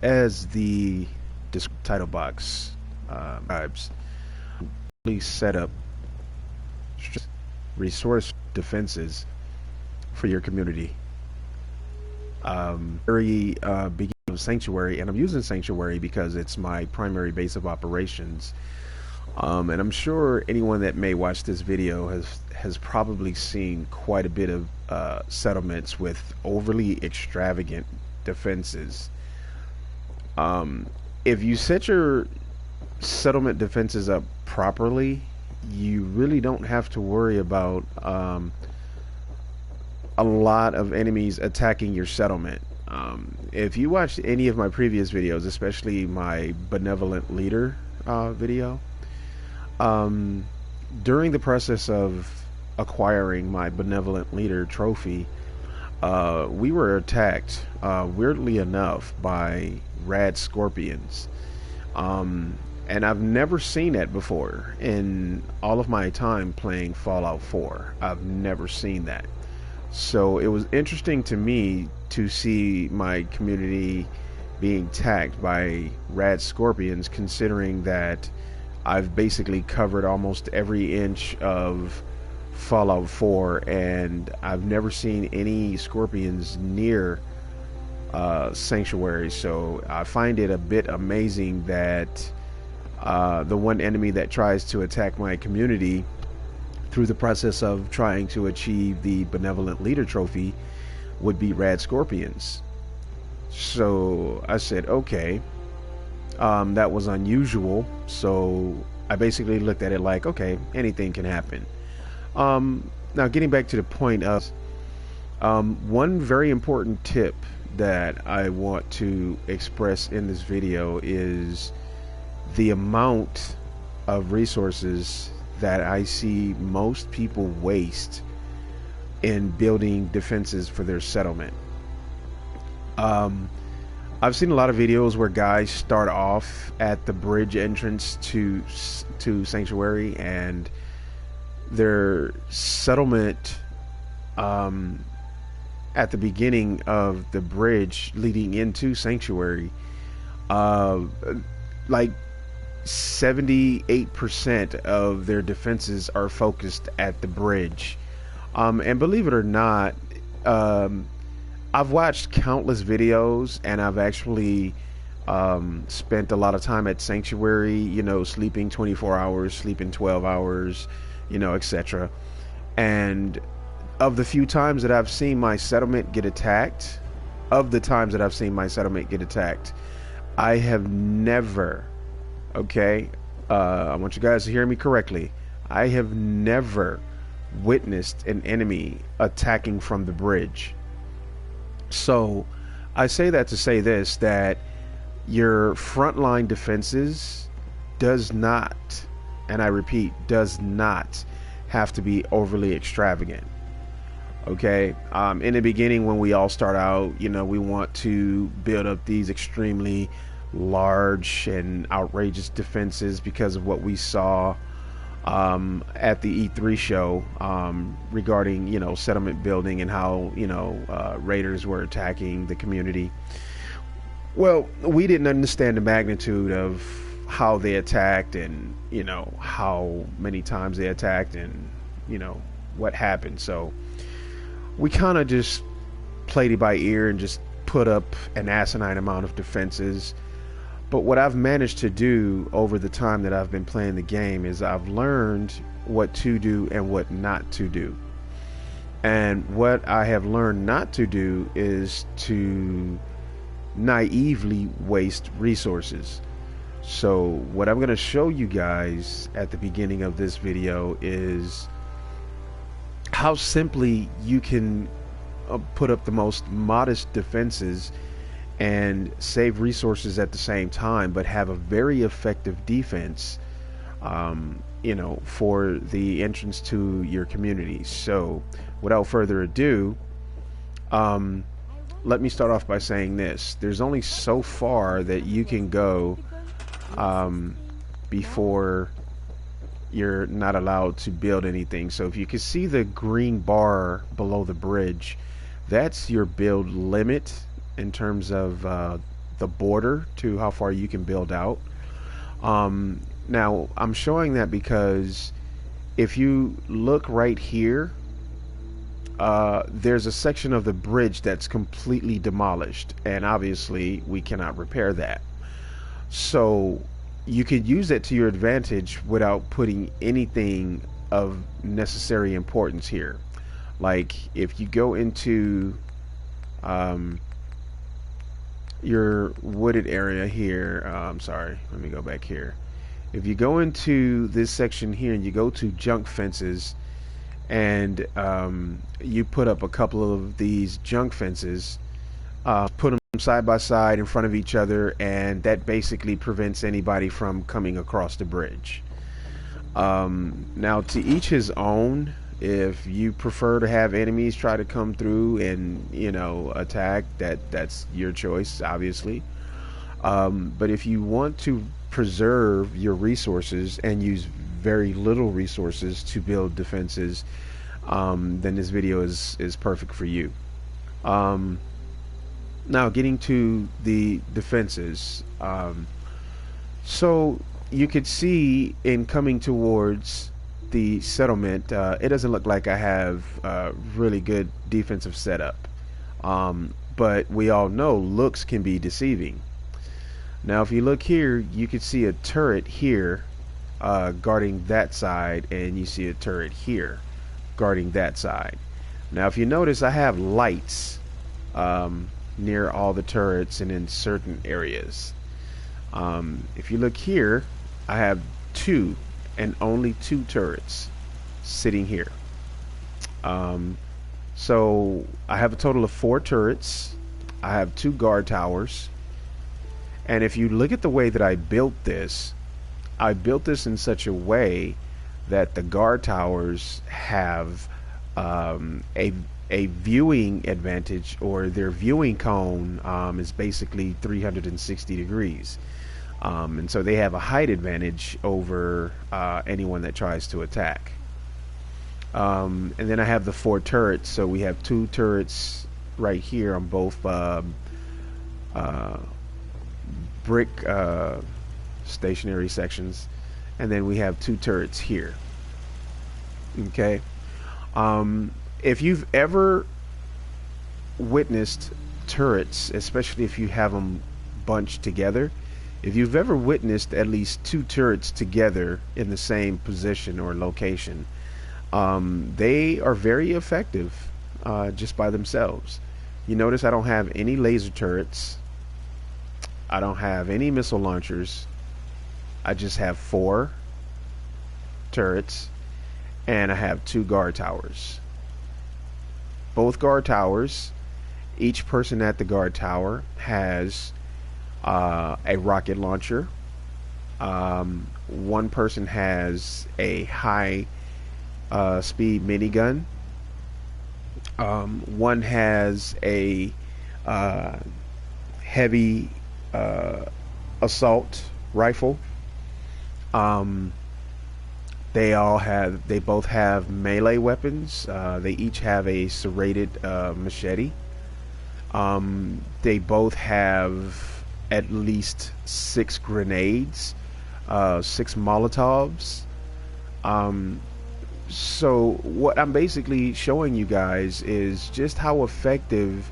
As the title box describes, please set up resource defenses for your community. Very beginning of Sanctuary, and I'm using Sanctuary because it's my primary base of operations. And I'm sure anyone that may watch this video has probably seen quite a bit of settlements with overly extravagant defenses. If you set your settlement defenses up properly, you really don't have to worry about a lot of enemies attacking your settlement. If you watched any of my previous videos, especially my benevolent leader video, during the process of acquiring my benevolent leader trophy, we were attacked, weirdly enough, by rad scorpions. And I've never seen that before in all of my time playing Fallout 4. I've never seen that. So it was interesting to me to see my community being attacked by rad scorpions, considering that I've basically covered almost every inch of Fallout 4 and I've never seen any scorpions near Sanctuary. So I find it a bit amazing that the one enemy that tries to attack my community through the process of trying to achieve the benevolent leader trophy would be rad scorpions. So I said, okay, that was unusual. So I basically looked at it like, okay, anything can happen. Now getting back to the point of one very important tip that I want to express in this video is the amount of resources that I see most people waste in building defenses for their settlement. I've seen a lot of videos where guys start off at the bridge entrance to Sanctuary, and their settlement at the beginning of the bridge leading into Sanctuary, like 78% of their defenses are focused at the bridge. And believe it or not, I've watched countless videos, and I've actually spent a lot of time at Sanctuary, you know, sleeping 24 hours, sleeping 12 hours, you know, etc. And of the few times that I've seen my settlement get attacked, I have never, okay, I want you guys to hear me correctly, I have never witnessed an enemy attacking from the bridge. So I say that to say this, that your frontline defenses does not, and I repeat, does not have to be overly extravagant. Okay, in the beginning, when we all start out, you know, we want to build up these extremely large and outrageous defenses because of what we saw at the E3 show regarding, you know, settlement building and how, you know, raiders were attacking the community. Well, we didn't understand the magnitude of how they attacked, and, you know, how many times they attacked, and, you know, what happened. So we kind of just played it by ear and just put up an asinine amount of defenses. But what I've managed to do over the time that I've been playing the game is I've learned what to do and what not to do. And what I have learned not to do is to naively waste resources. So what I'm going to show you guys at the beginning of this video is how simply you can put up the most modest defenses and save resources at the same time, but have a very effective defense, you know, for the entrance to your community. So without further ado, let me start off by saying this. There's only so far that you can go before you're not allowed to build anything. So if you can see the green bar below the bridge, that's your build limit in terms of the border to how far you can build out. Now I'm showing that because if you look right here, there's a section of the bridge that's completely demolished, and obviously we cannot repair that. So you could use it to your advantage without putting anything of necessary importance here. Like if you go into your wooded area here, I'm sorry, let me go back here. If you go into this section here and you go to junk fences, and you put up a couple of these junk fences, put them side by side in front of each other, and that basically prevents anybody from coming across the bridge. Now, to each his own. If you prefer to have enemies try to come through and, you know, attack, that's your choice, obviously. But if you want to preserve your resources and use very little resources to build defenses, then this video is perfect for you. Now getting to the defenses, so you could see in coming towards the settlement, it doesn't look like I have really good defensive setup, but we all know looks can be deceiving. Now if you look here, you can see a turret here guarding that side, and you see a turret here guarding that side. Now if you notice, I have lights near all the turrets and in certain areas. If you look here, I have two and only two turrets sitting here. So I have a total of 4 turrets. I have 2 guard towers, and if you look at the way that I built this in such a way that the guard towers have a viewing advantage, or their viewing cone is basically 360 degrees. And so they have a height advantage over anyone that tries to attack. And then I have the 4 turrets, so we have 2 turrets right here on both brick stationary sections, and then we have 2 turrets here. Okay. If you've ever witnessed turrets, especially if you have them bunched together, if you've ever witnessed at least 2 turrets together in the same position or location, they are very effective just by themselves. You notice I don't have any laser turrets. I don't have any missile launchers. I just have 4 turrets, and I have 2 guard towers. Both guard towers, each person at the guard tower has a rocket launcher. One person has a high speed minigun. One has a heavy assault rifle. They both have melee weapons. They each have a serrated machete. They both have at least 6 grenades, 6 Molotovs. So what I'm basically showing you guys is just how effective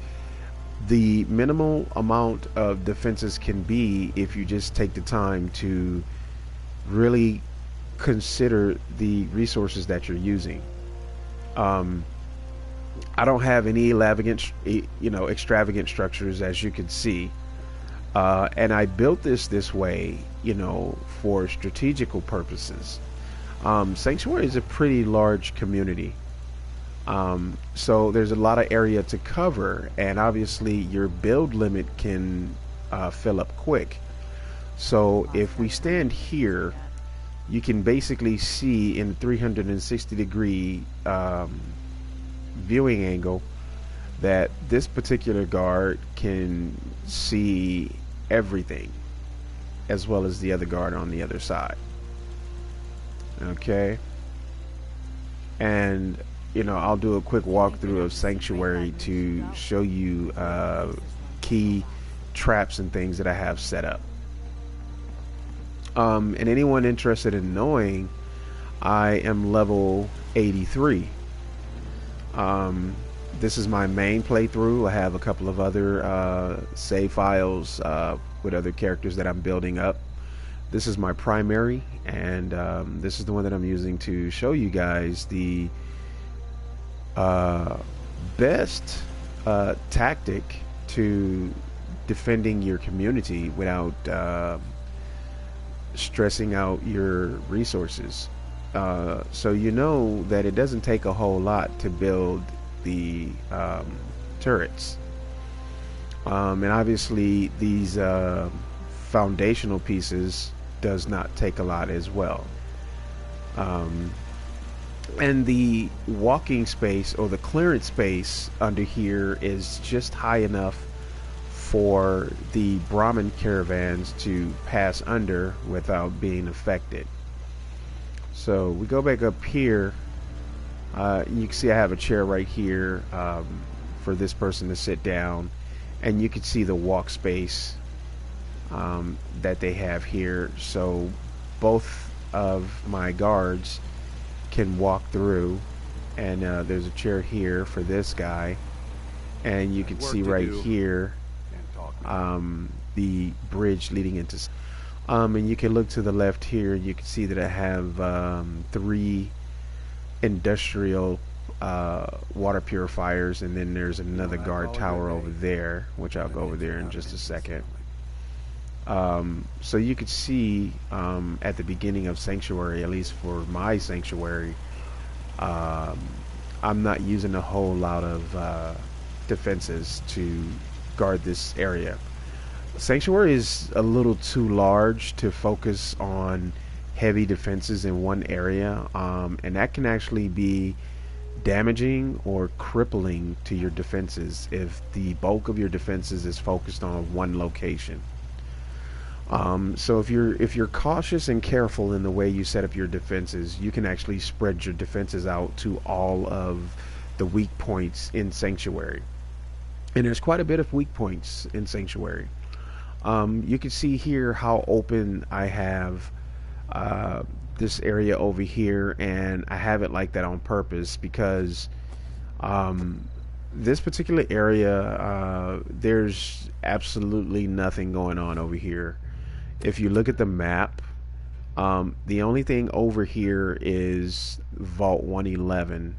the minimal amount of defenses can be if you just take the time to really consider the resources that you're using. I don't have any extravagant structures, as you can see, and I built this way, for strategical purposes. Sanctuary is a pretty large community, so there's a lot of area to cover, and obviously your build limit can fill up quick. So if we stand here, you can basically see in 360 degree viewing angle that this particular guard can see everything, as well as the other guard on the other side. Okay, and I'll do a quick walkthrough of Sanctuary to show you key traps and things that I have set up. And anyone interested in knowing, I am level 83. This is my main playthrough. I have a couple of other save files with other characters that I'm building up. This is my primary, and this is the one that I'm using to show you guys the best tactic to defending your community without stressing out your resources. So you know that it doesn't take a whole lot to build the turrets, and obviously these foundational pieces does not take a lot as well. And the walking space, or the clearance space under here, is just high enough for the Brahmin caravans to pass under without being affected. So we go back up here. You can see I have a chair right here for this person to sit down, and you can see the walk space that they have here. So both of my guards can walk through, and there's a chair here for this guy, and you can see right here the bridge leading into and you can look to the left here, and you can see that I have 3 industrial water purifiers, and then there's another guard tower over there, which I'll go over there in just a second. So you could see at the beginning of Sanctuary, at least for my Sanctuary, I'm not using a whole lot of defenses to guard this area. Sanctuary is a little too large to focus on heavy defenses in one area, and that can actually be damaging or crippling to your defenses if the bulk of your defenses is focused on one location. So if you're cautious and careful in the way you set up your defenses, you can actually spread your defenses out to all of the weak points in Sanctuary. And there's quite a bit of weak points in Sanctuary. You can see here how open I have this area over here, and I have it like that on purpose because this particular area, there's absolutely nothing going on over here. If you look at the map, the only thing over here is Vault 111,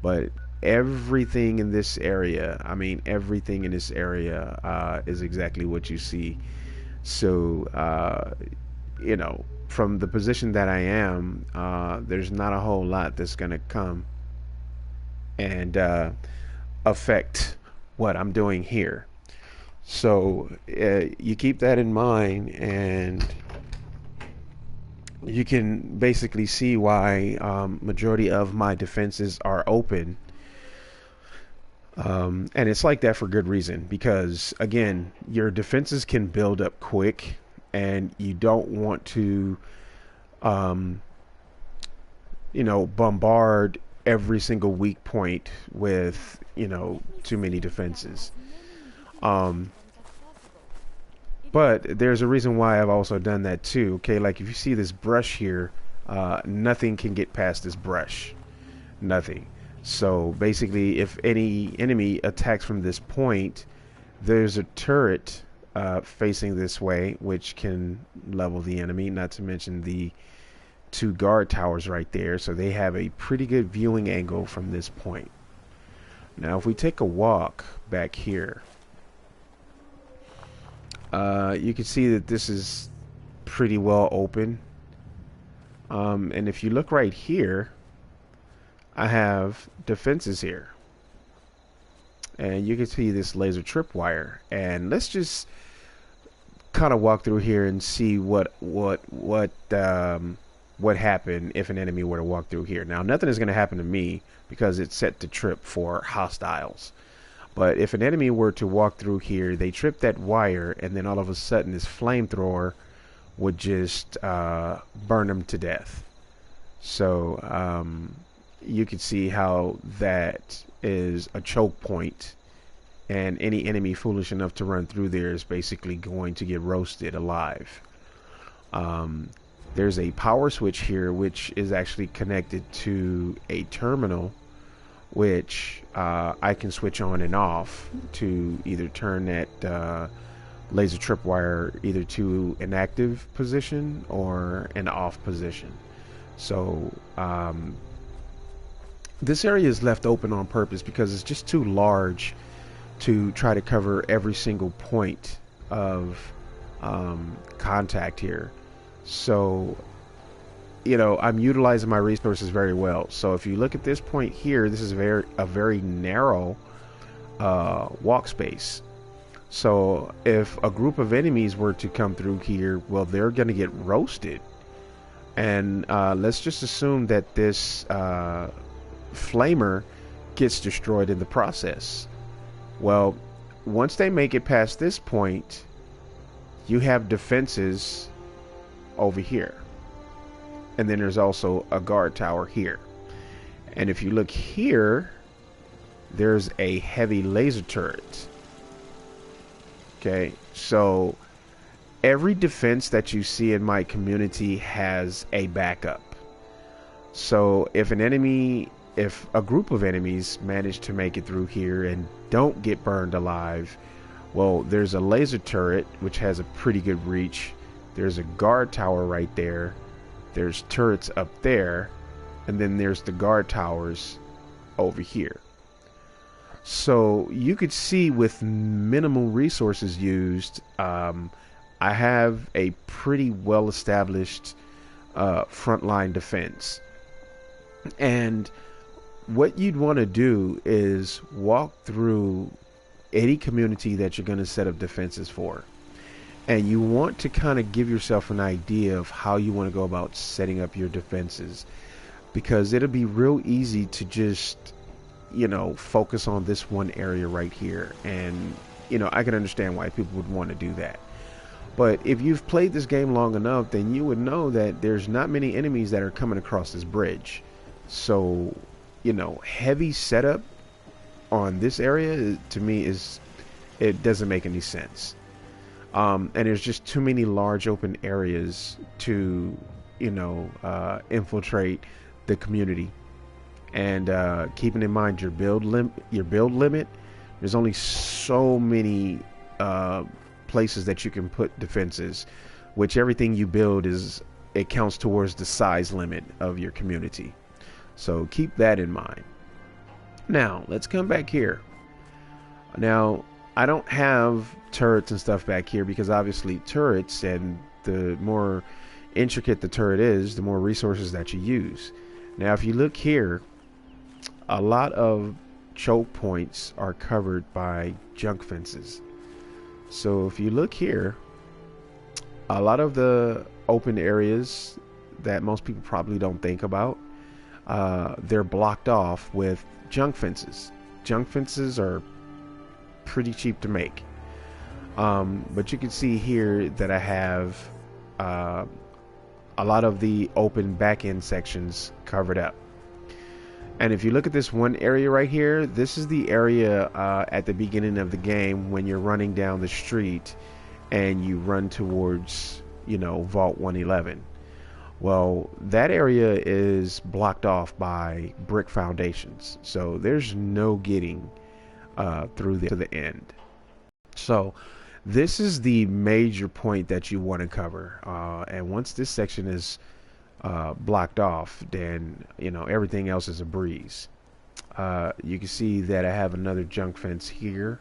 but everything in this area, I mean everything in this area is exactly what you see. So you know, from the position that I am, there's not a whole lot that's gonna come and affect what I'm doing here. So you keep that in mind, and you can basically see why majority of my defenses are open. And it's like that for good reason, because again, your defenses can build up quick, and you don't want to you know, bombard every single weak point with, you know, too many defenses. But there's a reason why I've also done that too. Okay, like if you see this brush here, nothing can get past this brush. Nothing. So basically, if any enemy attacks from this point, there's a turret facing this way, which can level the enemy, not to mention the 2 guard towers right there. So they have a pretty good viewing angle from this point. Now if we take a walk back here, you can see that this is pretty well open, and if you look right here, I have defenses here, and you can see this laser tripwire. And let's just kind of walk through here and see what happened if an enemy were to walk through here. Now nothing is going to happen to me because it's set to trip for hostiles. But if an enemy were to walk through here, they trip that wire, and then all of a sudden this flamethrower would just burn them to death. So you can see how that is a choke point and any enemy foolish enough to run through there is basically going to get roasted alive. There's a power switch here which is actually connected to a terminal, which I can switch on and off to either turn that laser tripwire either to an active position or an off position. So this area is left open on purpose because it's just too large to try to cover every single point of contact here. So, you know, I'm utilizing my resources very well. So if you look at this point here, this is a very narrow walk space. So if a group of enemies were to come through here, well, they're going to get roasted. And let's just assume that this flamer gets destroyed in the process. Well, once they make it past this point, you have defenses over here. And then there's also a guard tower here. And if you look here, there's a heavy laser turret. Okay, so every defense that you see in my community has a backup. So if a group of enemies manage to make it through here and don't get burned alive, well, there's a laser turret which has a pretty good reach. There's a guard tower right there. There's turrets up there, and then there's the guard towers over here. So you could see with minimal resources used, I have a pretty well established frontline defense. And what you'd want to do is walk through any community that you're going to set up defenses for. And you want to kind of give yourself an idea of how you want to go about setting up your defenses, because it'll be real easy to just, you know, focus on this one area right here. And, you know, I can understand why people would want to do that. But if you've played this game long enough, then you would know that there's not many enemies that are coming across this bridge. So, you know, heavy setup on this area to me it doesn't make any sense. And there's just too many large open areas to, you know, infiltrate the community. And keeping in mind your build limit, there's only so many places that you can put defenses, which everything you build it counts towards the size limit of your community. So keep that in mind. Now let's come back here. Now I don't have turrets and stuff back here because obviously turrets, and the more intricate the turret is, the more resources that you use. Now if you look here, a lot of choke points are covered by junk fences. So if you look here, a lot of the open areas that most people probably don't think about, they're blocked off with junk fences. Junk fences are pretty cheap to make. But you can see here that I have a lot of the open back end sections covered up. And if you look at this one area right here, this is the area at the beginning of the game when you're running down the street and you run towards, you know, Vault 111. Well, that area is blocked off by brick foundations, so there's no getting through to the end. So this is the major point that you want to cover, and once this section is blocked off, then, you know, everything else is a breeze. You can see that I have another junk fence here,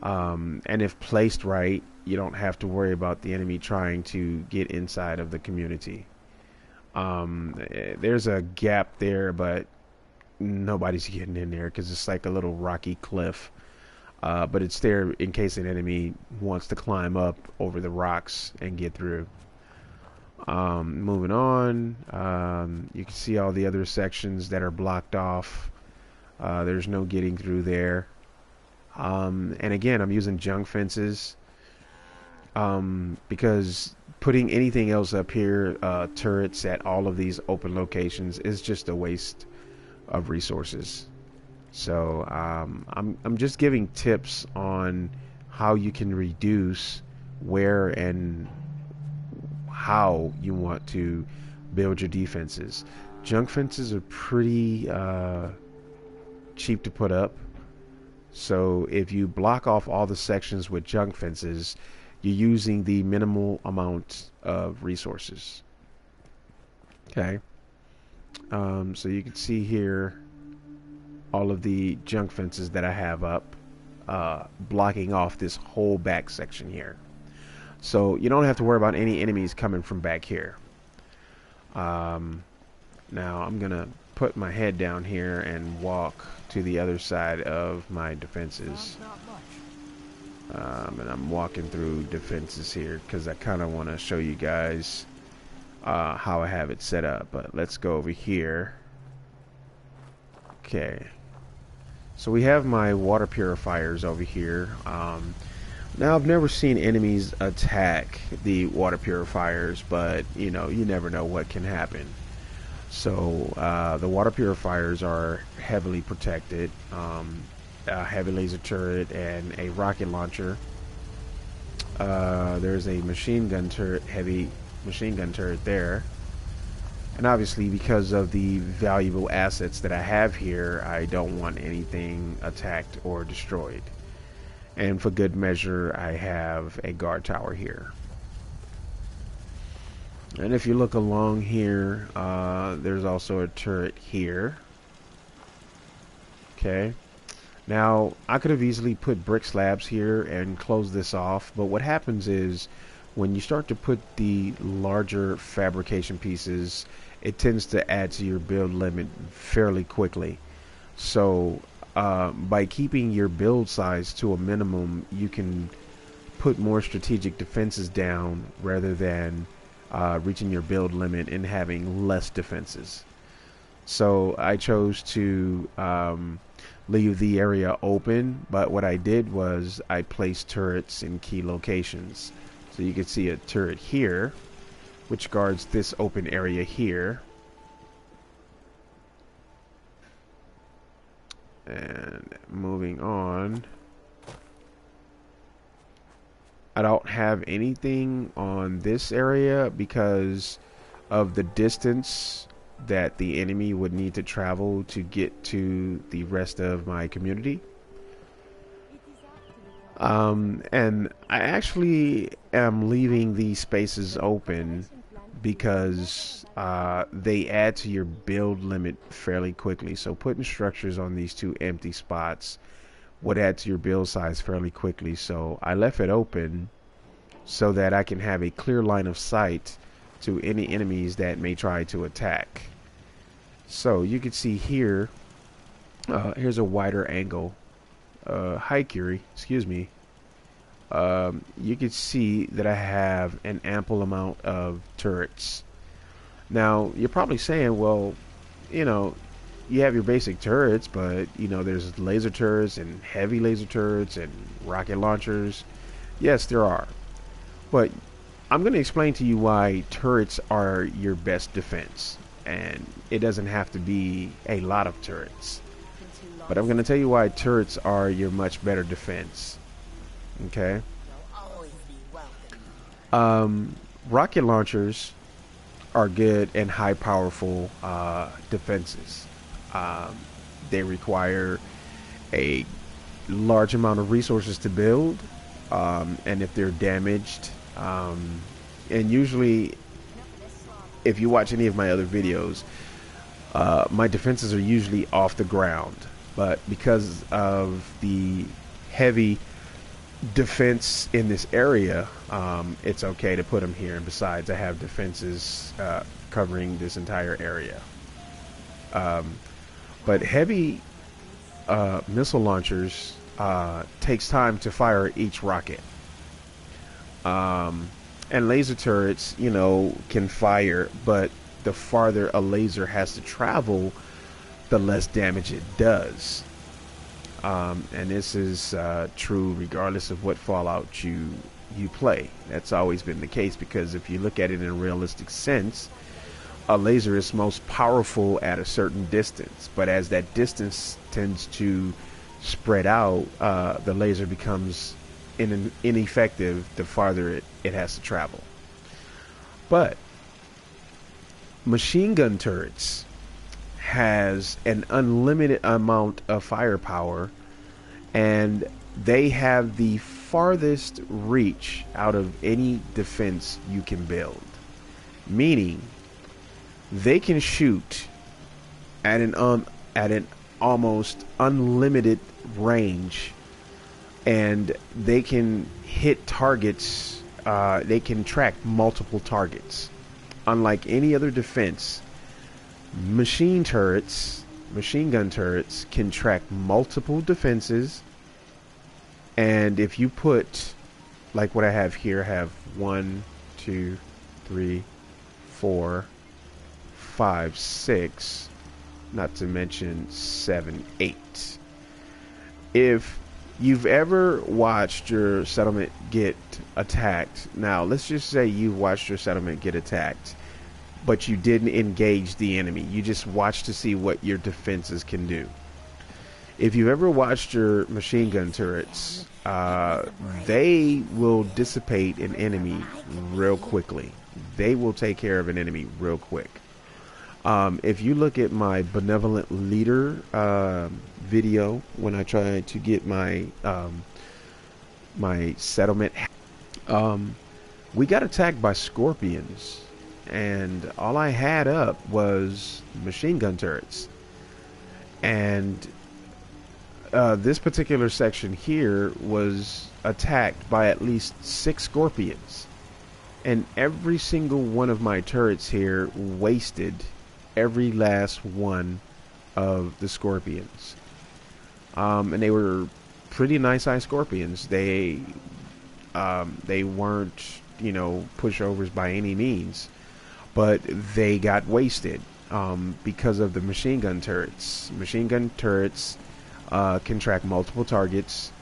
and if placed right, you don't have to worry about the enemy trying to get inside of the community. There's a gap there, but nobody's getting in there because it's like a little rocky cliff, but it's there in case an enemy wants to climb up over the rocks and get through. Moving on, you can see all the other sections that are blocked off. There's no getting through there. And again, I'm using junk fences because putting anything else up here, turrets at all of these open locations, is just a waste of resources. So I'm just giving tips on how you can reduce where and how you want to build your defenses. Junk fences are pretty cheap to put up. So if you block off all the sections with junk fences, you're using the minimal amount of resources. Okay. So you can see here all of the junk fences that I have up, blocking off this whole back section here. So you don't have to worry about any enemies coming from back here. Now I'm gonna put my head down here and walk to the other side of my defenses. And I'm walking through defenses here because I kind of want to show you guys how I have it set up. But let's go over here. Okay. So we have my water purifiers over here. Now I've never seen enemies attack the water purifiers, but you know, you never know what can happen. So the water purifiers are heavily protected. A heavy laser turret and a rocket launcher. There's a machine gun turret, heavy machine gun turret there. And obviously, because of the valuable assets that I have here, I don't want anything attacked or destroyed. And for good measure, I have a guard tower here. And if you look along here, there's also a turret here. Okay. Now, I could have easily put brick slabs here and closed this off, but what happens is when you start to put the larger fabrication pieces, it tends to add to your build limit fairly quickly. So by keeping your build size to a minimum, you can put more strategic defenses down rather than reaching your build limit and having less defenses. So I chose to leave the area open, but what I did was I placed turrets in key locations. So you can see a turret here which guards this open area here, and moving on, I don't have anything on this area because of the distance that the enemy would need to travel to get to the rest of my community. And I actually am leaving these spaces open because they add to your build limit fairly quickly. So putting structures on these two empty spots would add to your build size fairly quickly. So I left it open so that I can have a clear line of sight to any enemies that may try to attack. So you can see here, here's a wider angle. Hi Curie, excuse me. You can see that I have an ample amount of turrets. Now you're probably saying, well, you know, you have your basic turrets, but you know there's laser turrets and heavy laser turrets and rocket launchers. Yes, there are, but I'm going to explain to you why turrets are your best defense, and it doesn't have to be a lot of turrets. But I'm going to tell you why turrets are your much better defense. Okay. Rocket launchers are good and high powerful defenses. They require a large amount of resources to build, and if they're damaged, and usually if you watch any of my other videos, my defenses are usually off the ground. But because of the heavy defense in this area, it's okay to put them here. And besides, I have defenses covering this entire area. But heavy missile launchers takes time to fire each rocket. And laser turrets, you know, can fire, but the farther a laser has to travel, the less damage it does. And this is true regardless of what Fallout you play. That's always been the case, because if you look at it in a realistic sense, a laser is most powerful at a certain distance, but as that distance tends to spread out, the laser becomes ineffective the farther it has to travel. But machine gun turrets has an unlimited amount of firepower, and they have the farthest reach out of any defense you can build. Meaning, they can shoot at an almost unlimited range, and they can hit targets. They can track multiple targets. Unlike any other defense, machine gun turrets can track multiple defenses. And if you put, like what I have here, I have 1, 2, 3, 4, 5, 6, not to mention 7, 8. If you've ever watched your settlement get attacked, now let's just say you watched your settlement get attacked, but you didn't engage the enemy. You just watched to see what your defenses can do. If you've ever watched your machine gun turrets, they will dissipate an enemy real quickly. They will take care of an enemy real quick. If you look at my benevolent leader video, when I tried to get my my settlement, we got attacked by scorpions, and all I had up was machine gun turrets. And this particular section here was attacked by at least 6 scorpions, and every single one of my turrets here wasted every last one of the scorpions. And they were pretty nice sized scorpions. They weren't, you know, pushovers by any means, but they got wasted because of the machine gun turrets. Machine gun turrets can track multiple targets,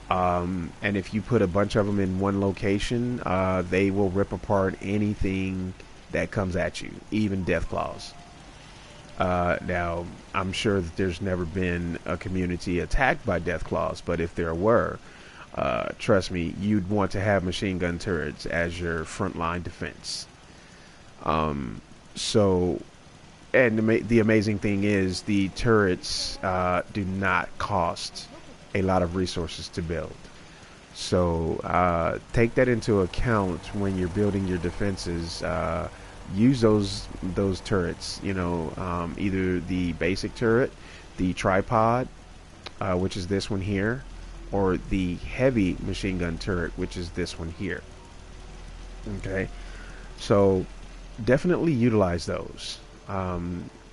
and if you put a bunch of them in one location, they will rip apart anything that comes at you, even death claws. Now, I'm sure that there's never been a community attacked by death claws, but if there were, trust me, you'd want to have machine gun turrets as your frontline defense. And the amazing thing is, the turrets do not cost a lot of resources to build. So take that into account when you're building your defenses. Use those turrets. You know, either the basic turret, the tripod, which is this one here, or the heavy machine gun turret, which is this one here. Okay, so definitely utilize those.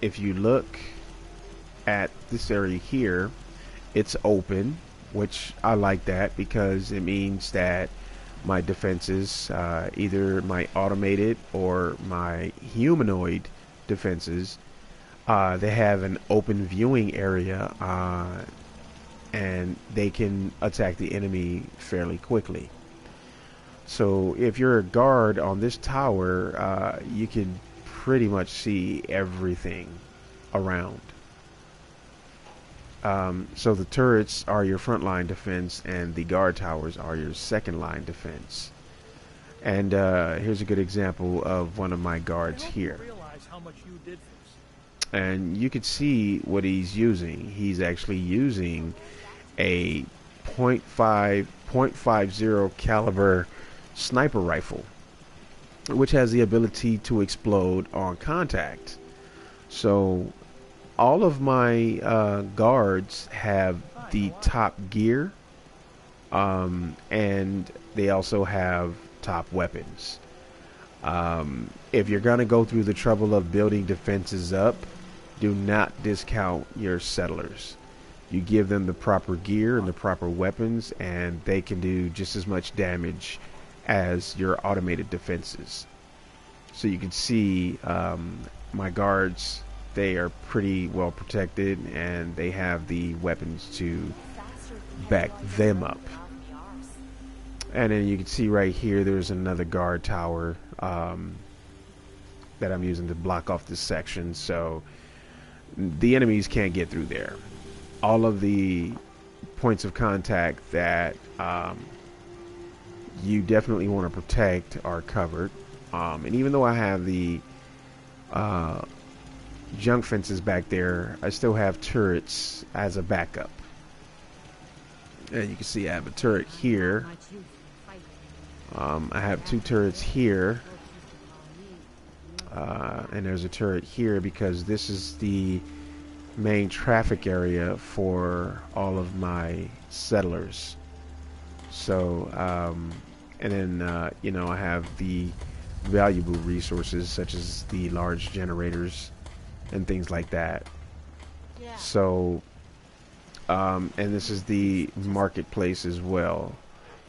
If you look at this area here, it's open, which I like that because it means that my defenses, either my automated or my humanoid defenses, they have an open viewing area, and they can attack the enemy fairly quickly. So if you're a guard on this tower, you can pretty much see everything around. So the turrets are your front line defense, and the guard towers are your second line defense. And here's a good example of one of my guards here. And you could see what he's using. He's actually using a .50 caliber sniper rifle, which has the ability to explode on contact. So all of my guards have the top gear, and they also have top weapons. If you're going to go through the trouble of building defenses up, do not discount your settlers. You give them the proper gear and the proper weapons, and they can do just as much damage as your automated defenses. So you can see my guards, they are pretty well protected, and they have the weapons to back them up. And then you can see right here, there's another guard tower, that I'm using to block off this section, so the enemies can't get through there. All of the points of contact that you definitely want to protect are covered. And even though I have the junk fences back there, I still have turrets as a backup. And you can see I have a turret here. I have 2 turrets here. And there's a turret here because this is the main traffic area for all of my settlers. So, and then, you know, I have the valuable resources such as the large generators and things like that. So, and this is the marketplace as well.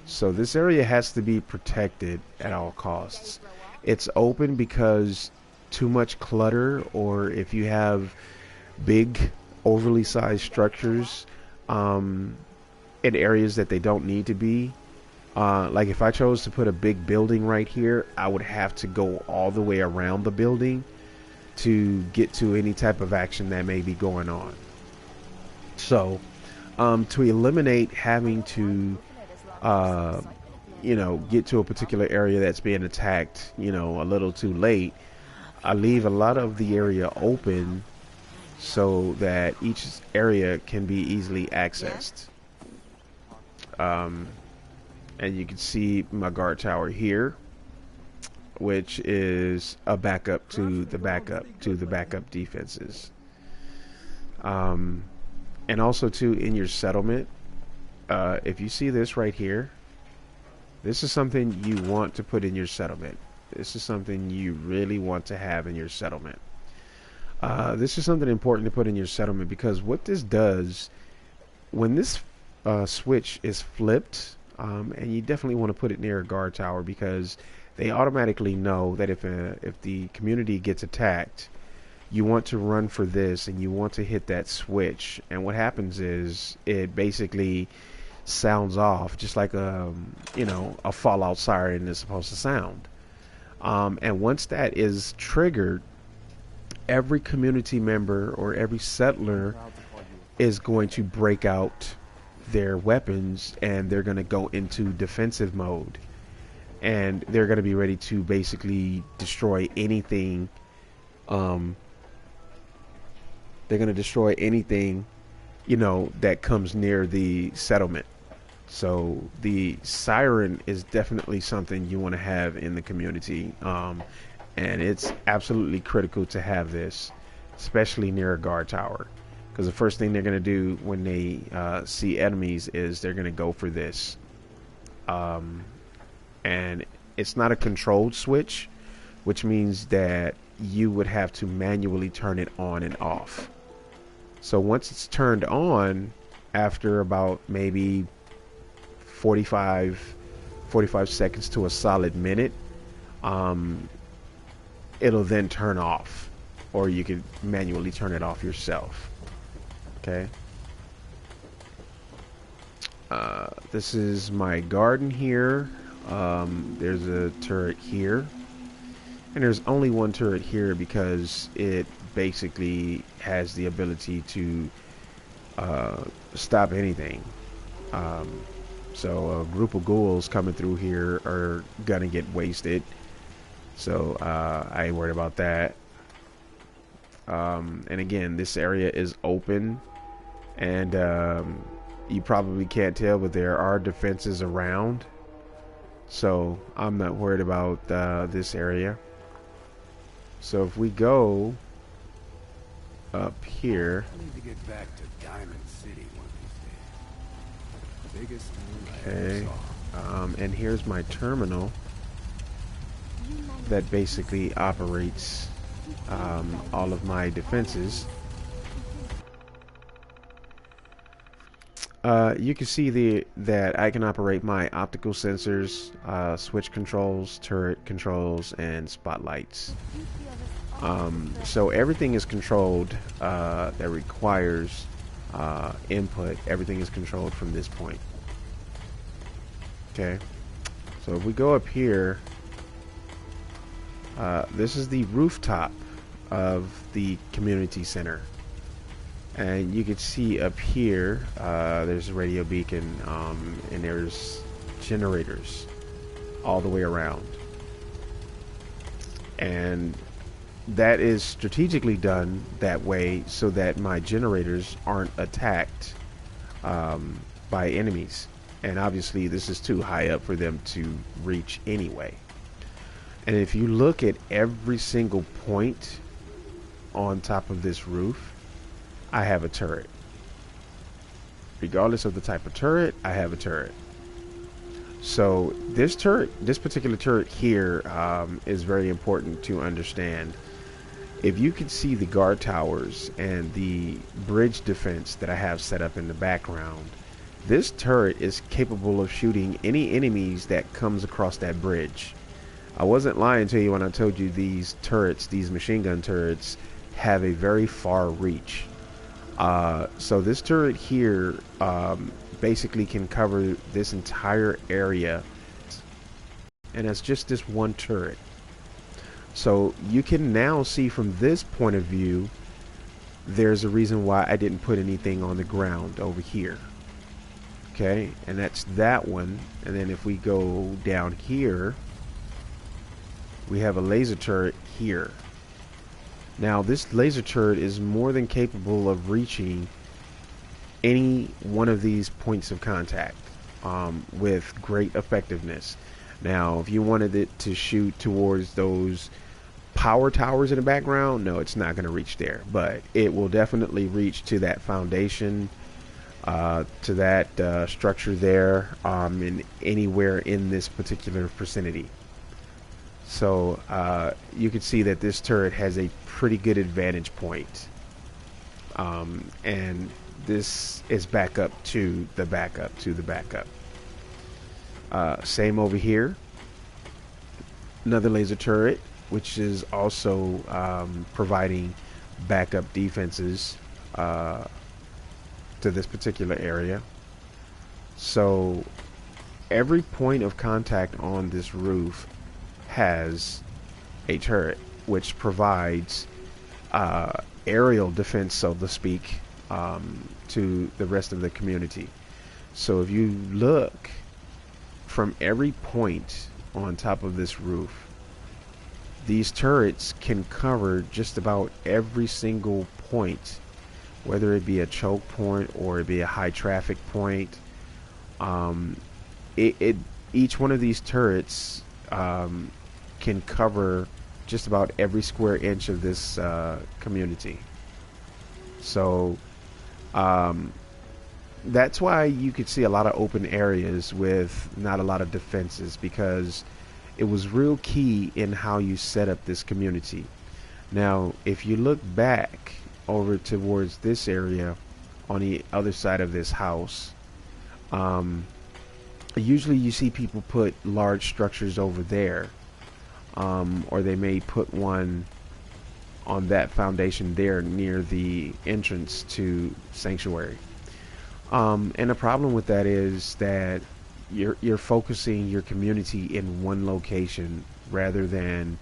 So this area has to be protected at all costs. It's open because too much clutter, or if you have big overly sized structures in areas that they don't need to be, like if I chose to put a big building right here, I would have to go all the way around the building to get to any type of action that may be going on. So to eliminate having to you know, get to a particular area that's being attacked, you know, a little too late, I leave a lot of the area open so that each area can be easily accessed. And you can see my guard tower here, which is a backup to the backup defenses. And also too, in your settlement, if you see this right here, this is something you want to put in your settlement. This is something you really want to have in your settlement. This is something important to put in your settlement because what this does, when this switch is flipped, and you definitely want to put it near a guard tower because they automatically know that if the community gets attacked, you want to run for this and you want to hit that switch. And what happens is it basically sounds off just like you know, a fallout siren is supposed to sound. And once that is triggered, every community member or every settler is going to break out their weapons and they're going to go into defensive mode, and they're going to be ready to basically destroy anything. They're going to destroy anything, you know, that comes near the settlement. So the siren is definitely something you want to have in the community, and it's absolutely critical to have this, especially near a guard tower, because the first thing they're going to do when they see enemies is they're going to go for this. And it's not a controlled switch, which means that you would have to manually turn it on and off. So once it's turned on, after about maybe 45 seconds to a solid minute, it'll then turn off, or you can manually turn it off yourself. Okay. This is my garden here. There's a turret here, and there's only one turret here because it basically has the ability to stop anything. So a group of ghouls coming through here are gonna get wasted, so I ain't worried about that. And again, this area is open, and you probably can't tell, but there are defenses around, so I'm not worried about this area. So if we go up here, I need to get back to Diamond City one of these days. Biggest one I okay, ever saw. and here's my terminal that basically operates all of my defenses. You can see that I can operate my optical sensors, switch controls, turret controls, and spotlights. So everything is controlled that requires input. Everything is controlled from this point. Okay, so if we go up here, This is the rooftop of the community center. And you can see up here, there's a radio beacon, and there's generators all the way around. And that is strategically done that way so that my generators aren't attacked by enemies. And obviously this is too high up for them to reach anyway. And if you look at every single point on top of this roof, I have a turret. Regardless of the type of turret, I have a turret. So this particular turret here, is very important to understand. If you can see the guard towers and the bridge defense that I have set up in the background, this turret is capable of shooting any enemies that comes across that bridge. I wasn't lying to you when I told you these turrets, these machine gun turrets, have a very far reach. So this turret here basically can cover this entire area, and that's just this one turret. So you can now see from this point of view, there's a reason why I didn't put anything on the ground over here. Okay, and that's that one. And then if we go down here, we have a laser turret here. Now this laser turret is more than capable of reaching any one of these points of contact with great effectiveness. Now if you wanted it to shoot towards those power towers in the background, no, it's not going to reach there, but it will definitely reach to that foundation, to that structure there, and anywhere in this particular vicinity. So you can see that this turret has a pretty good advantage point, and this is backup to the backup to the backup. Same over here, another laser turret, which is also providing backup defenses to this particular area. So every point of contact on this roof has a turret which provides aerial defense, so to speak, to the rest of the community. So if you look from every point on top of this roof, these turrets can cover just about every single point, whether it be a choke point or it be a high traffic point. Each one of these turrets can cover just about every square inch of this community. So that's why you could see a lot of open areas with not a lot of defenses, because it was real key in how you set up this community. Now if you look back over towards this area on the other side of this house, usually you see people put large structures over there, or they may put one on that foundation there near the entrance to Sanctuary. And the problem with that is that you're focusing your community in one location rather than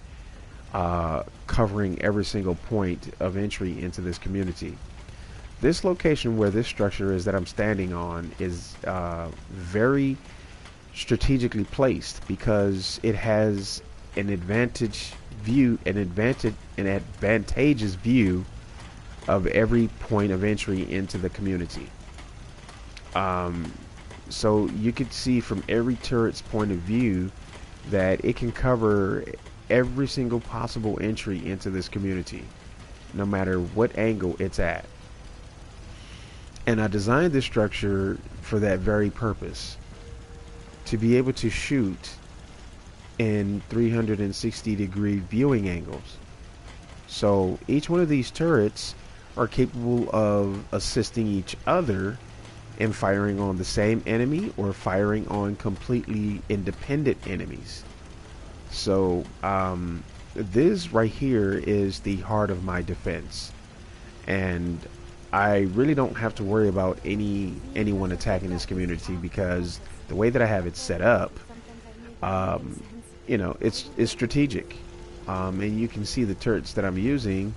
covering every single point of entry into this community. This location where this structure is that I'm standing on is very strategically placed, because it has an advantageous view of every point of entry into the community. So you could see from every turret's point of view that it can cover every single possible entry into this community, no matter what angle it's at. And I designed this structure for that very purpose, to be able to shoot in 360-degree viewing angles. So each one of these turrets are capable of assisting each other in firing on the same enemy or firing on completely independent enemies. So this right here is the heart of my defense, and I really don't have to worry about anyone attacking this community, because the way that I have it set up, you know, it's strategic. and you can see the turrets that I'm using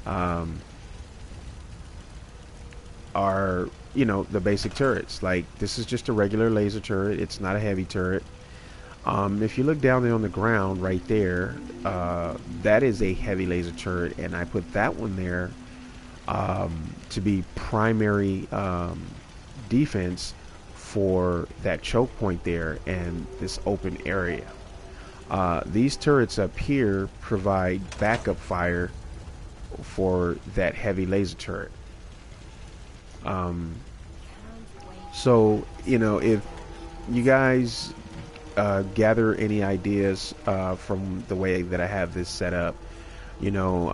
um, are, you know, the basic turrets. Like, this is just a regular laser turret. It's not a heavy turret. If you look down there on the ground right there, that is a heavy laser turret, and I put that one there to be primary defense for that choke point there and this open area. These turrets up here provide backup fire for that heavy laser turret. Um, so, you know, if you guys gather any ideas from the way that I have this set up, you know,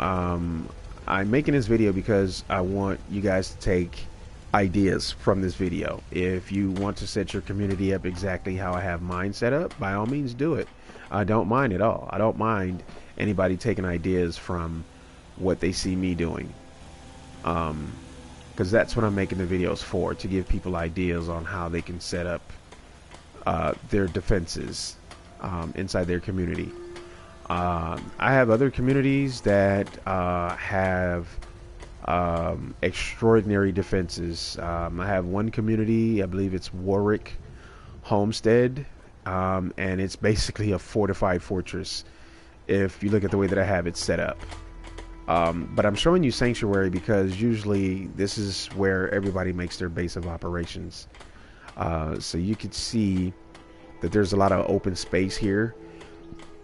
I'm making this video because I want you guys to take ideas from this video. If you want to set your community up exactly how I have mine set up, by all means do it. I don't mind at all. I don't mind anybody taking ideas from what they see me doing. Because that's what I'm making the videos for, to give people ideas on how they can set up their defenses inside their community. I have other communities that have extraordinary defenses. I have one community, I believe it's Warwick Homestead, and it's basically a fortified fortress if you look at the way that I have it set up. But I'm showing you Sanctuary because usually this is where everybody makes their base of operations. So you could see that there's a lot of open space here,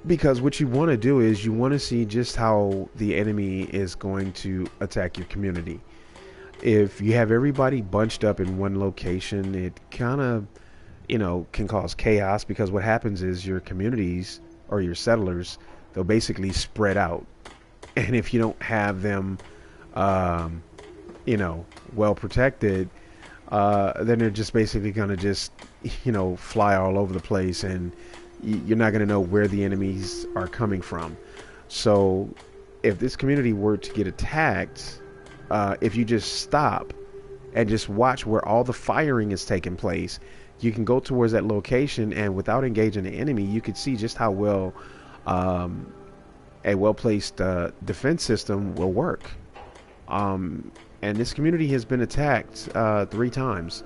because what you want to do is you want to see just how the enemy is going to attack your community. If you have everybody bunched up in one location, it kind of, you know, can cause chaos, because what happens is your communities or your settlers, they'll basically spread out. And if you don't have them, you know, well protected, then they're just basically going to just, you know, fly all over the place, and you're not going to know where the enemies are coming from. So if this community were to get attacked, if you just stop and just watch where all the firing is taking place, you can go towards that location, and without engaging the enemy, you could see just how well a well-placed defense system will work. And this community has been attacked 3 times.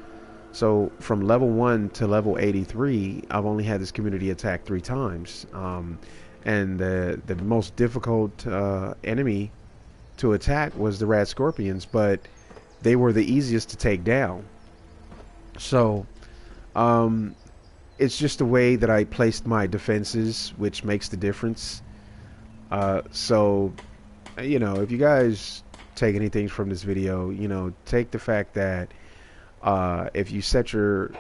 So from level 1 to level 83, I've only had this community attacked 3 times. And the most difficult enemy to attack was the Rad Scorpions, but they were the easiest to take down. So it's just the way that I placed my defenses which makes the difference. So, you know, if you guys take anything from this video, you know, take the fact that if you set your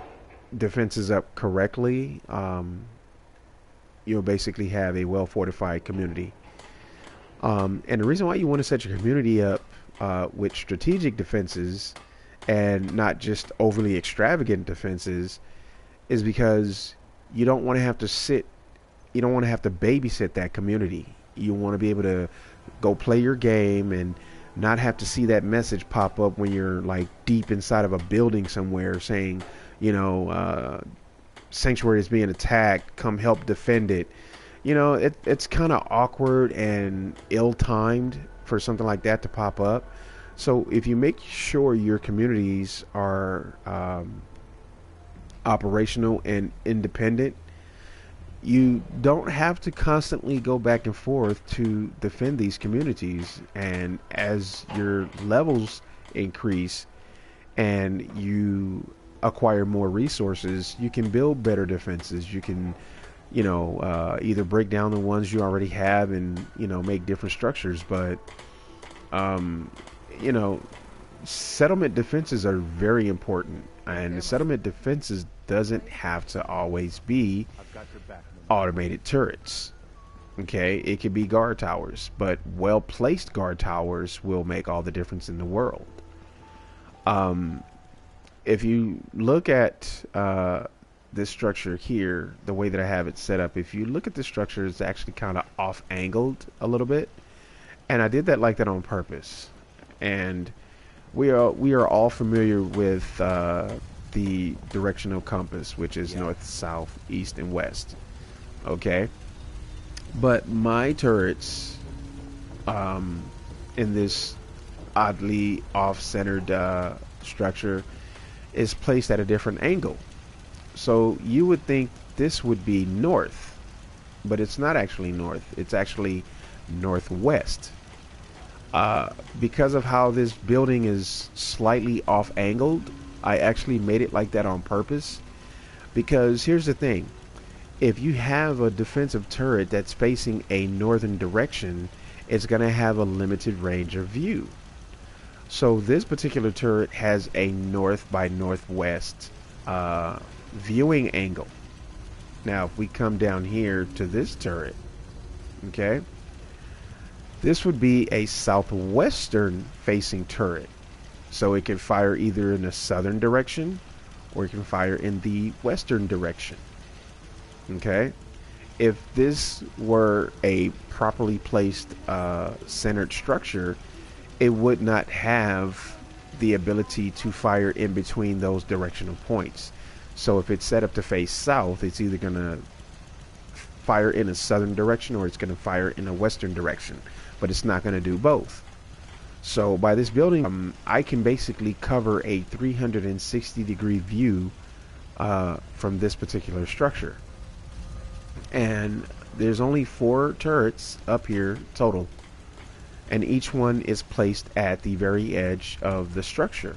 defenses up correctly, you'll basically have a well-fortified community. And the reason why you want to set your community up with strategic defenses and not just overly extravagant defenses is because you don't want to have to you don't want to have to babysit that community. You want to be able to go play your game and not have to see that message pop up when you're like deep inside of a building somewhere saying, you know, Sanctuary is being attacked, come help defend it. You know, it's kind of awkward and ill-timed for something like that to pop up. So if you make sure your communities are operational and independent, you don't have to constantly go back and forth to defend these communities. And as your levels increase and you acquire more resources, you can build better defenses. You can, you know, either break down the ones you already have and, you know, make different structures. But you know, settlement defenses are very important, and the settlement defenses doesn't have to always be automated turrets. Okay, it could be guard towers, but well-placed guard towers will make all the difference in the world. If you look at this structure here, the way that I have it set up, if you look at the structure, it's actually kind of off-angled a little bit, and I did that like that on purpose. And we are all familiar with the directional compass, which is north, south, east, and west. Okay, But my turrets, um, in this oddly off-centered structure, is placed at a different angle. So you would think this would be north, but it's not actually north. It's actually northwest. Because of how this building is slightly off angled, I actually made it like that on purpose. Because here's the thing, if you have a defensive turret that's facing a northern direction, it's going to have a limited range of view. So this particular turret has a north by northwest viewing angle. Now, if we come down here to this turret, okay, this would be a southwestern facing turret. So it can fire either in the southern direction or it can fire in the western direction. Okay. If this were a properly placed centered structure, it would not have the ability to fire in between those directional points. So if it's set up to face south, it's either going to fire in a southern direction or it's going to fire in a western direction, but it's not going to do both. So by this building, I can basically cover a 360-degree view from this particular structure. And there's only 4 turrets up here total, and each one is placed at the very edge of the structure.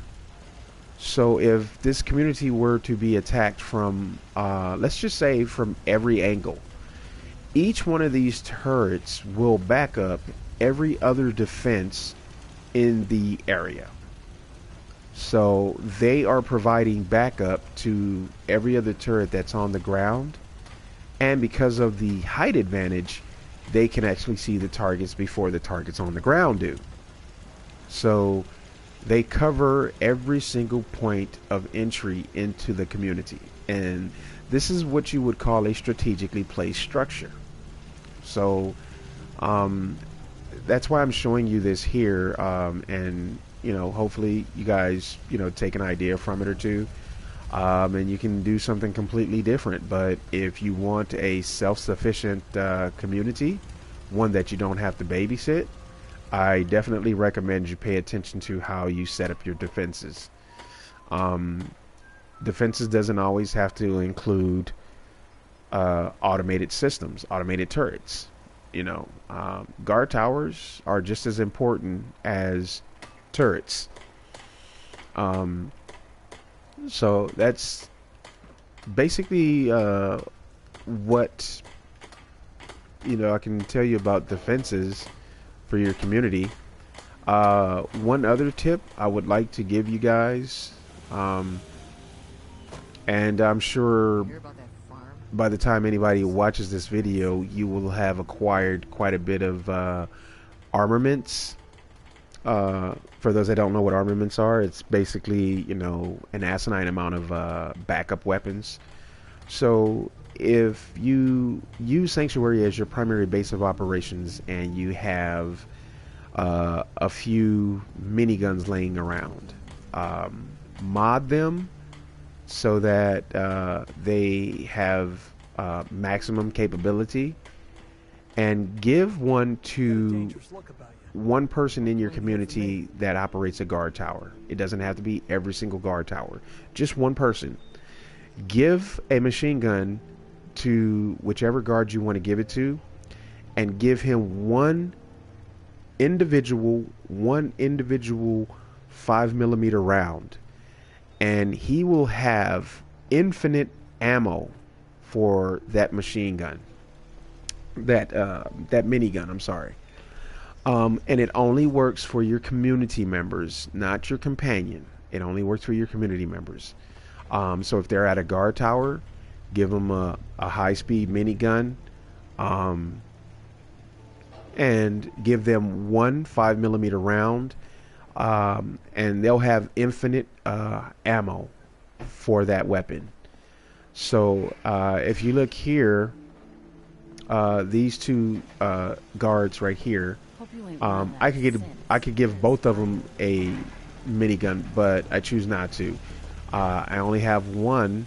So if this community were to be attacked from, let's just say from every angle, each one of these turrets will back up every other defense in the area. So they are providing backup to every other turret that's on the ground. And because of the height advantage, they can actually see the targets before the targets on the ground do. So they cover every single point of entry into the community. And this is what you would call a strategically placed structure. So that's why I'm showing you this here, and hopefully you guys take an idea from it or two, and you can do something completely different. But if you want a self-sufficient community, one that you don't have to babysit, I definitely recommend you pay attention to how you set up your defenses. Defenses doesn't always have to include automated systems, automated turrets. Guard towers are just as important as turrets. So that's basically what I can tell you about defenses for your community. One other tip I would like to give you guys, and I'm sure by the time anybody watches this video, you will have acquired quite a bit of armaments. For those that don't know what armaments are, it's basically, an asinine amount of backup weapons. So if you use Sanctuary as your primary base of operations and you have a few miniguns laying around, mod them so that they have maximum capability, and give one to one person in your community that operates a guard tower. It doesn't have to be every single guard tower, just one person. Give a machine gun to whichever guard you want to give it to, and give him one individual 5mm round, and he will have infinite ammo for that machine gun, that minigun, I'm sorry. And it only works for your community members, not your companion. It only works for your community members. So if they're at a guard tower, give them a high-speed minigun, and give them one 5mm round, and they'll have infinite ammo for that weapon. So if you look here, these two guards right here, I could give both of them a minigun, but I choose not to. I only have one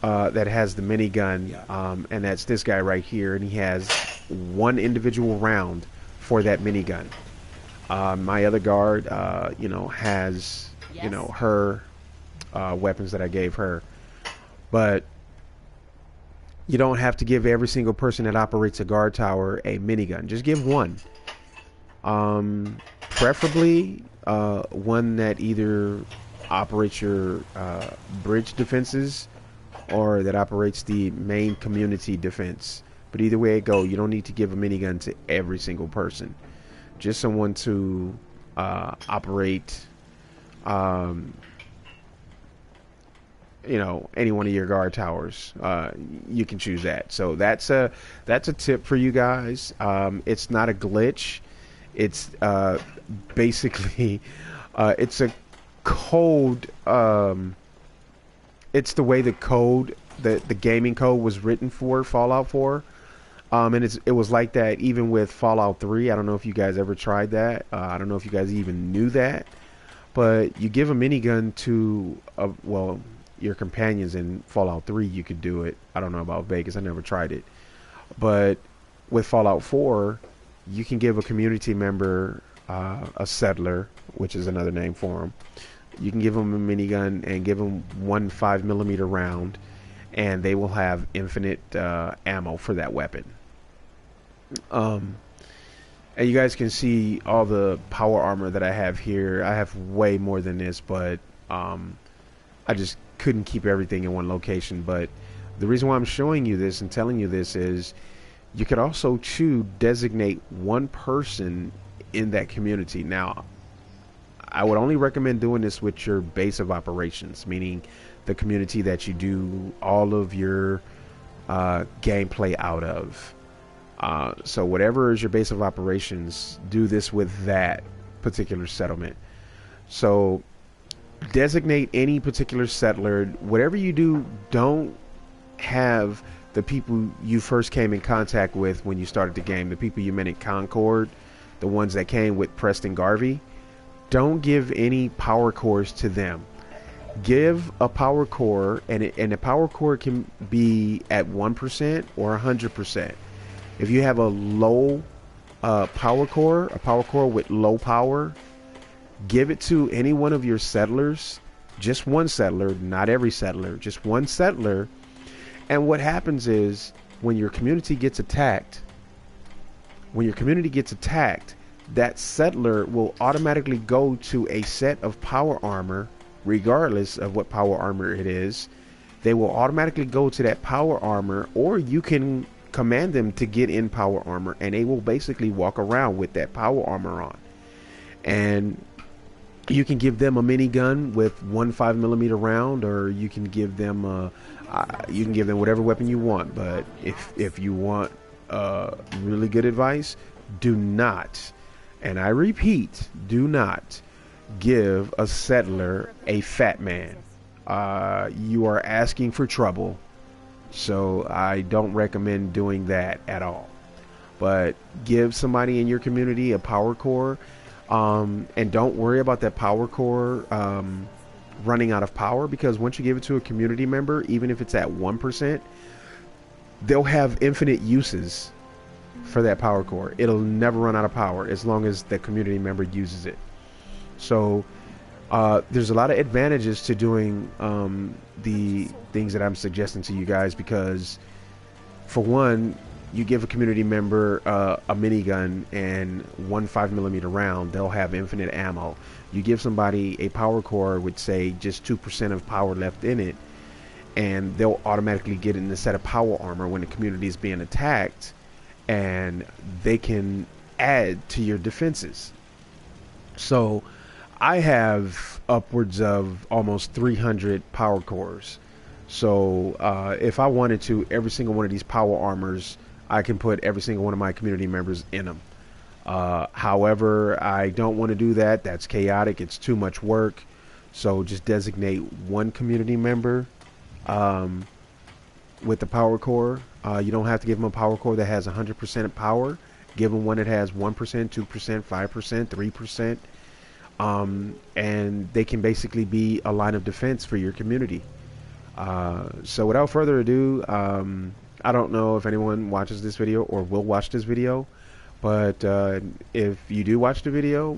that has the minigun, and that's this guy right here, and he has one individual round for that minigun. My other guard, has her weapons that I gave her, but you don't have to give every single person that operates a guard tower a minigun. Just give one. Preferably one that either operates your bridge defenses or that operates the main community defense. But either way it go, you don't need to give a minigun to every single person. Just someone to operate, um, any one of your guard towers. You can choose that. So that's a tip for you guys. It's not a glitch. It's basically it's a code. It's the way the code, the gaming code was written for Fallout 4. And it was like that even with Fallout 3. I don't know if you guys ever tried that. I don't know if you guys even knew that. But you give a minigun to, your companions in Fallout 3, you could do it. I don't know about Vegas. I never tried it. But with Fallout 4, you can give a community member, a settler, which is another name for them. You can give them a minigun and give them one 5mm round, and they will have infinite ammo for that weapon. And you guys can see all the power armor that I have here. I have way more than this, but I just couldn't keep everything in one location. But the reason why I'm showing you this and telling you this is you could also designate one person in that community. Now, I would only recommend doing this with your base of operations, meaning the community that you do all of your gameplay out of. So whatever is your base of operations, do this with that particular settlement. So designate any particular settler. Whatever you do, don't have the people you first came in contact with when you started the game, the people you met in Concord, the ones that came with Preston Garvey. Don't give any power cores to them. Give a power core, and the power core can be at 1% or 100%. If you have a low power core, a power core with low power, give it to any one of your settlers. Just one settler, not every settler, just one settler. And what happens is when your community gets attacked, that settler will automatically go to a set of power armor, regardless of what power armor it is. They will automatically go to that power armor, or you can command them to get in power armor, and they will basically walk around with that power armor on. And you can give them a minigun with one 5mm round, or you can give them whatever weapon you want. But if you want really good advice, do not, and I repeat, do not give a settler a fat man. You are asking for trouble. So I don't recommend doing that at all. But give somebody in your community a power core, and don't worry about that power core running out of power, because once you give it to a community member, even if it's at 1%, they'll have infinite uses for that power core. It'll never run out of power as long as the community member uses it. So there's a lot of advantages to doing the things that I'm suggesting to you guys, because for one, you give a community member a minigun and one 5mm round, they'll have infinite ammo. You give somebody a power core with, say, just 2% of power left in it, and they'll automatically get in the set of power armor when the community is being attacked, and they can add to your defenses. So I have upwards of almost 300 power cores. So if I wanted to, every single one of these power armors, I can put every single one of my community members in them. However, I don't want to do that. That's chaotic. It's too much work. So just designate one community member with the power core. You don't have to give them a power core that has 100% power. Give them one that has 1%, 2%, 5%, 3%. And they can basically be a line of defense for your community. So without further ado, I don't know if anyone watches this video or will watch this video, but if you do watch the video,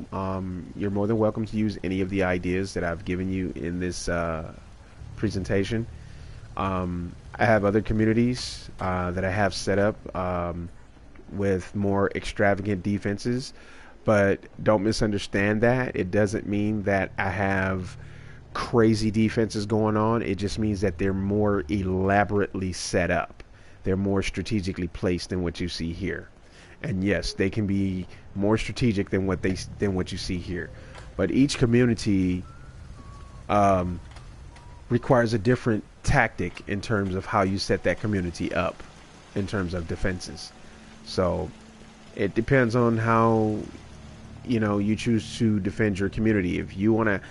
you're more than welcome to use any of the ideas that I've given you in this presentation. I have other communities that I have set up with more extravagant defenses, but don't misunderstand that. It doesn't mean that I have crazy defenses going on. It just means that they're more elaborately set up. They're more strategically placed than what you see here. And yes, they can be more strategic than what you see here. But each community requires a different tactic in terms of how you set that community up in terms of defenses. So it depends on how you choose to defend your community. If you want to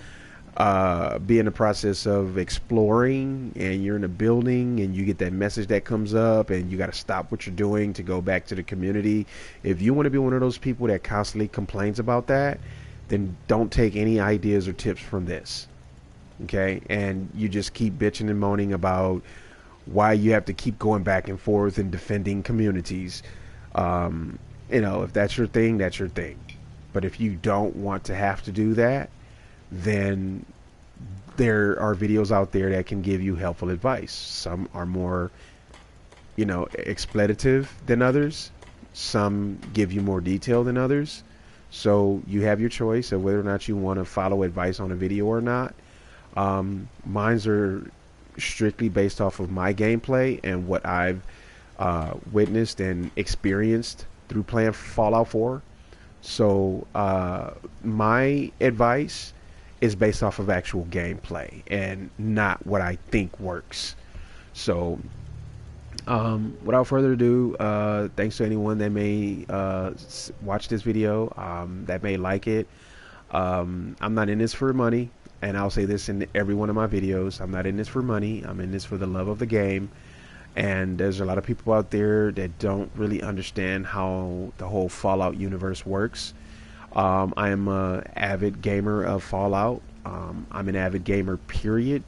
be in the process of exploring and you're in a building and you get that message that comes up and you got to stop what you're doing to go back to the community, if you want to be one of those people that constantly complains about that, then don't take any ideas or tips from this. Okay, and you just keep bitching and moaning about why you have to keep going back and forth and defending communities. If that's your thing, that's your thing. But if you don't want to have to do that, then there are videos out there that can give you helpful advice. Some are more, expletive than others. Some give you more detail than others. So you have your choice of whether or not you want to follow advice on a video or not. Mines are strictly based off of my gameplay and what I've witnessed and experienced through playing Fallout 4. So my advice is based off of actual gameplay and not what I think works. So without further ado, thanks to anyone that may watch this video, that may like it. I'm not in this for money. And I'll say this in every one of my videos. I'm not in this for money. I'm in this for the love of the game. And there's a lot of people out there that don't really understand how the whole Fallout universe works. I am an avid gamer of Fallout. I'm an avid gamer, period.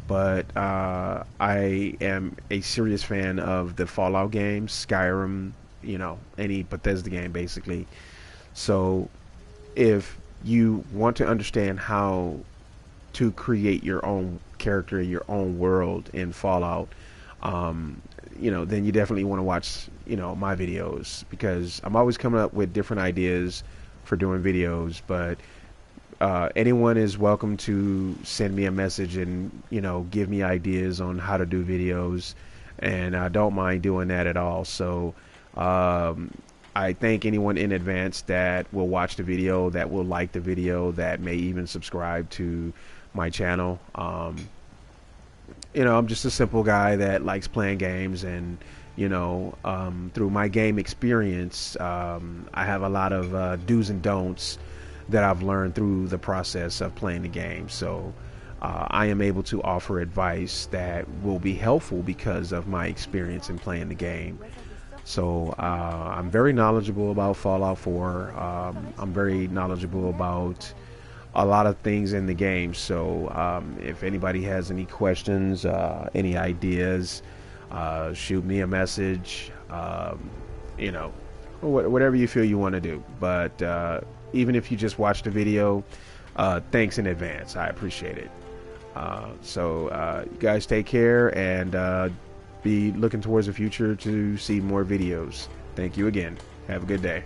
But I am a serious fan of the Fallout games, Skyrim, any Bethesda game, basically. So if you want to understand how to create your own character, your own world in Fallout, then you definitely want to watch, my videos, because I'm always coming up with different ideas for doing videos. But anyone is welcome to send me a message and, give me ideas on how to do videos, and I don't mind doing that at all. So I thank anyone in advance that will watch the video, that will like the video, that may even subscribe to my channel. I'm just a simple guy that likes playing games, and through my game experience, I have a lot of do's and don'ts that I've learned through the process of playing the game. So I am able to offer advice that will be helpful because of my experience in playing the game. So I'm very knowledgeable about Fallout 4. I'm very knowledgeable about a lot of things in the game. So if anybody has any questions, any ideas, shoot me a message, whatever you feel you want to do. But even if you just watch the video, thanks in advance. I appreciate it. So you guys take care, and be looking towards the future to see more videos. Thank you again. Have a good day.